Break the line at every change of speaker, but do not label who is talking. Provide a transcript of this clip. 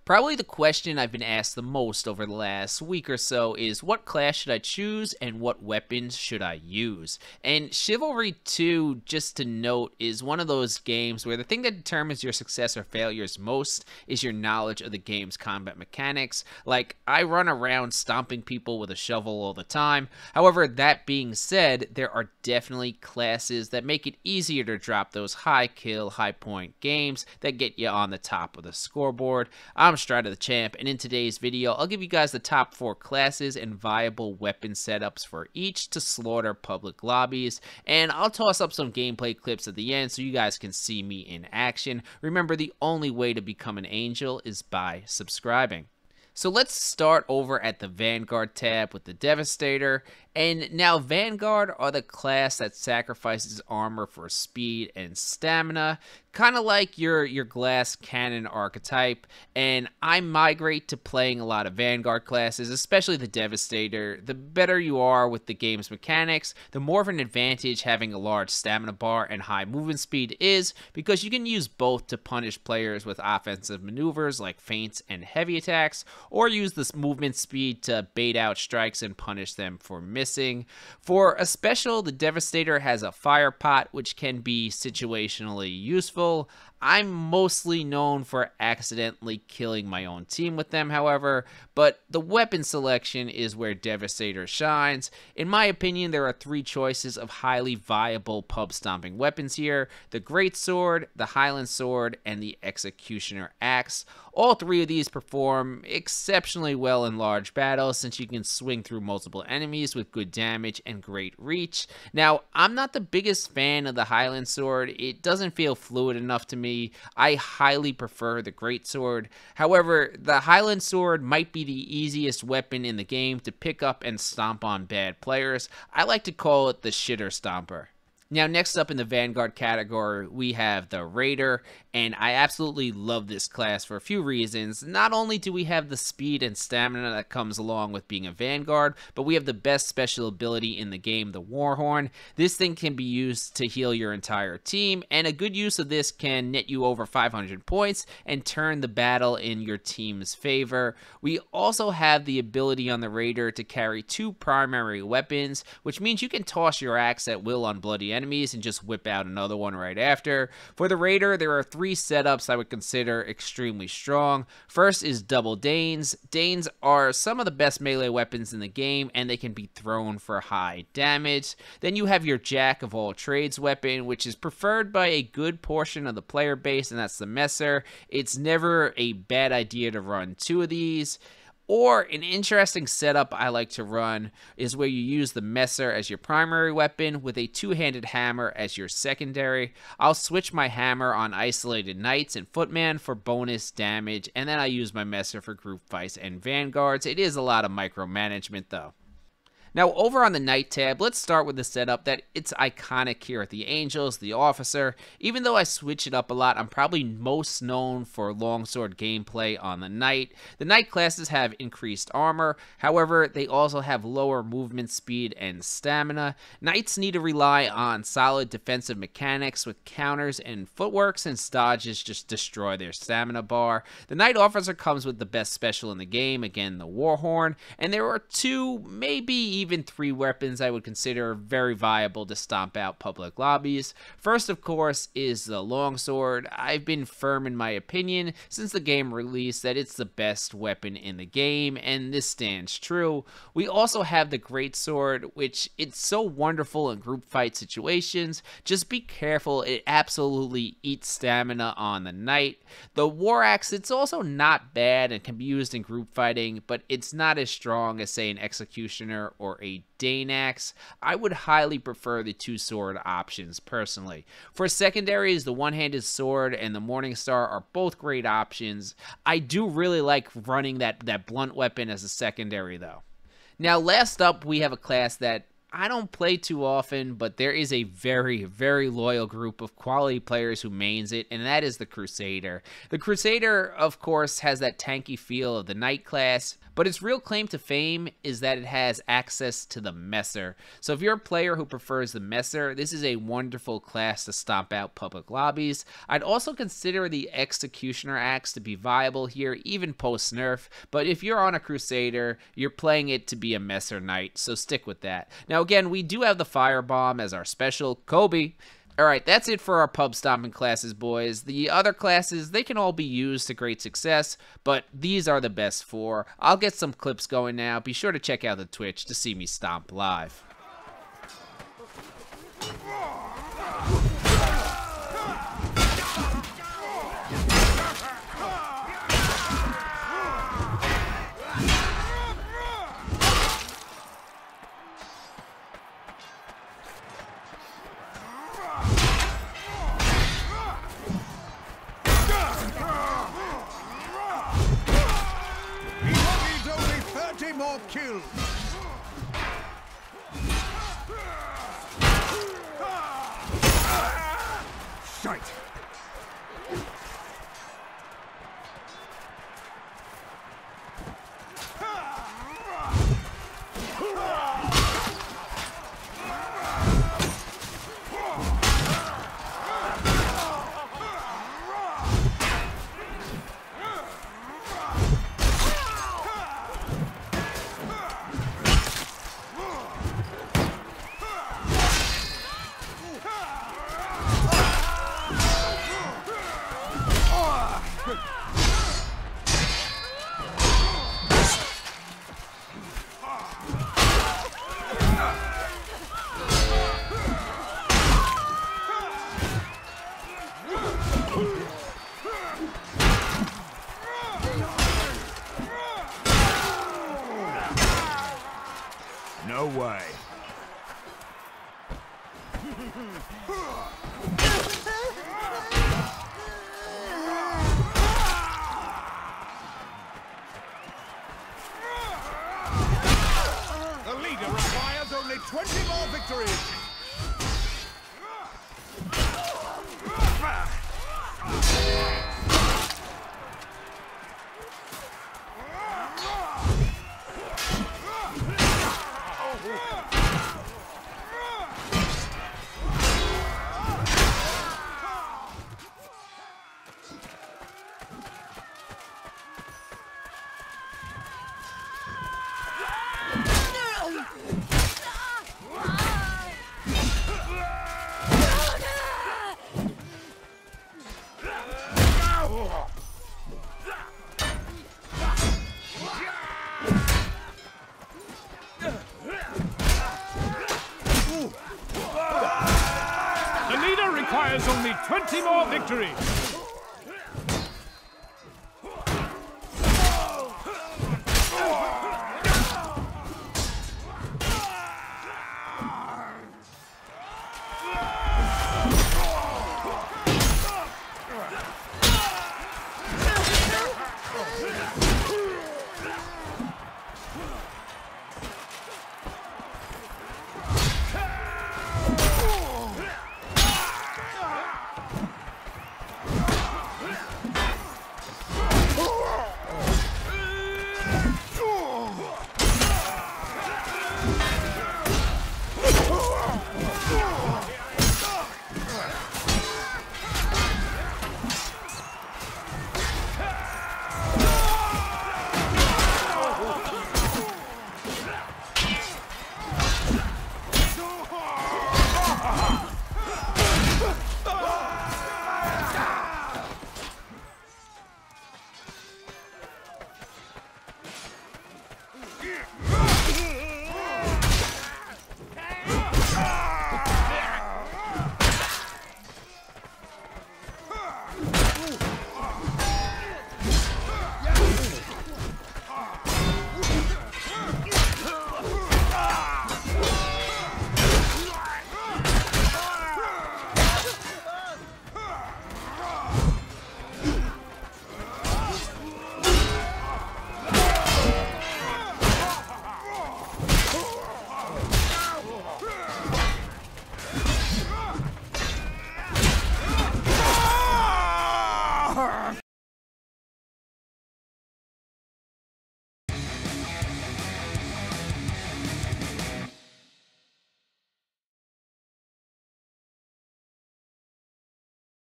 Probably the question I've been asked the most over the last week or so is what class should I choose and what weapons should I use? And Chivalry 2, just to note, is one of those games where the thing that determines your success or failures most is your knowledge of the game's combat mechanics. Like, I run around stomping people with a shovel all the time. However, that being said, there are definitely classes that make it easier to drop those high kill, high point games that get you on the top of the scoreboard. I'm Strider the Champ, and in today's video, I'll give you guys the top 4 classes and viable weapon setups for each to slaughter public lobbies, and I'll toss up some gameplay clips at the end so you guys can see me in action. Remember, the only way to become an angel is by subscribing. So let's start over at the Vanguard tab with the Devastator. And now Vanguard are the class that sacrifices armor for speed and stamina, kind of like your glass cannon archetype. And I migrate to playing a lot of Vanguard classes, especially the Devastator. The better you are with the game's mechanics, the more of an advantage having a large stamina bar and high movement speed is, because you can use both to punish players with offensive maneuvers like feints and heavy attacks, or use this movement speed to bait out strikes and punish them for missing. For a special, the Devastator has a fire pot, which can be situationally useful. I'm mostly known for accidentally killing my own team with them, however, but the weapon selection is where Devastator shines. In my opinion, there are 3 choices of highly viable pub stomping weapons here: the Greatsword, the Highland Sword, and the Executioner Axe. All 3 of these perform exceptionally well in large battles since you can swing through multiple enemies with good damage and great reach. Now, I'm not the biggest fan of the Highland Sword. It doesn't feel fluid enough to me. I highly prefer the Greatsword. However, the Highland Sword might be the easiest weapon in the game to pick up and stomp on bad players. I like to call it the shitter stomper. Now, next up in the Vanguard category, we have the Raider, and I absolutely love this class for a few reasons. Not only do we have the speed and stamina that comes along with being a Vanguard, but we have the best special ability in the game, the Warhorn. This thing can be used to heal your entire team, and a good use of this can net you over 500 points and turn the battle in your team's favor. We also have the ability on the Raider to carry 2 primary weapons, which means you can toss your axe at will on bloody enemies and just whip out another one right after. For the Raider, there are 3 setups I would consider extremely strong. First is double Danes. Danes are some of the best melee weapons in the game, and they can be thrown for high damage. Then you have your Jack of all trades weapon, which is preferred by a good portion of the player base, and that's the Messer. It's never a bad idea to run 2 of these. Or an interesting setup I like to run is where you use the Messer as your primary weapon with a 2-handed hammer as your secondary. I'll switch my hammer on isolated knights and footman for bonus damage, and then I use my Messer for group fights and vanguards. It is a lot of micromanagement though. Now, over on the Knight tab, let's start with the setup that it's iconic here at the Angels, the Officer. Even though I switch it up a lot, I'm probably most known for longsword gameplay on the Knight. The Knight classes have increased armor, however, they also have lower movement speed and stamina. Knights need to rely on solid defensive mechanics with counters and footwork, since dodges just destroy their stamina bar. The Knight Officer comes with the best special in the game, again, the Warhorn, and there are 2, maybe even 3 weapons I would consider very viable to stomp out public lobbies. First, of course, is the longsword. I've been firm in my opinion since the game release that it's the best weapon in the game, and this stands true. We also have the greatsword, which it's so wonderful in group fight situations. Just be careful, it absolutely eats stamina on the knight. The war axe, it's also not bad and can be used in group fighting, but it's not as strong as, say, an executioner or a Dane axe. I would highly prefer the 2 sword options personally. For secondaries, the one-handed sword and the Morningstar are both great options. I do really like running that blunt weapon as a secondary though. Now, last up, we have a class that I don't play too often, but there is a very, very loyal group of quality players who mains it, and that is the Crusader. The Crusader, of course, has that tanky feel of the Knight class, but its real claim to fame is that it has access to the Messer. So if you're a player who prefers the Messer, this is a wonderful class to stomp out public lobbies. I'd also consider the Executioner Axe to be viable here, even post-nerf, but if you're on a Crusader, you're playing it to be a Messer Knight, so stick with that. Now again, we do have the Firebomb as our special, Kobe. Alright, that's it for our pub stomping classes, boys. The other classes, they can all be used to great success, but these are the best four. I'll get some clips going now. Be sure to check out the Twitch to see me stomp live.
More kills. Shite. No way. The leader requires only 20 more victories. The leader requires only 20 more victories.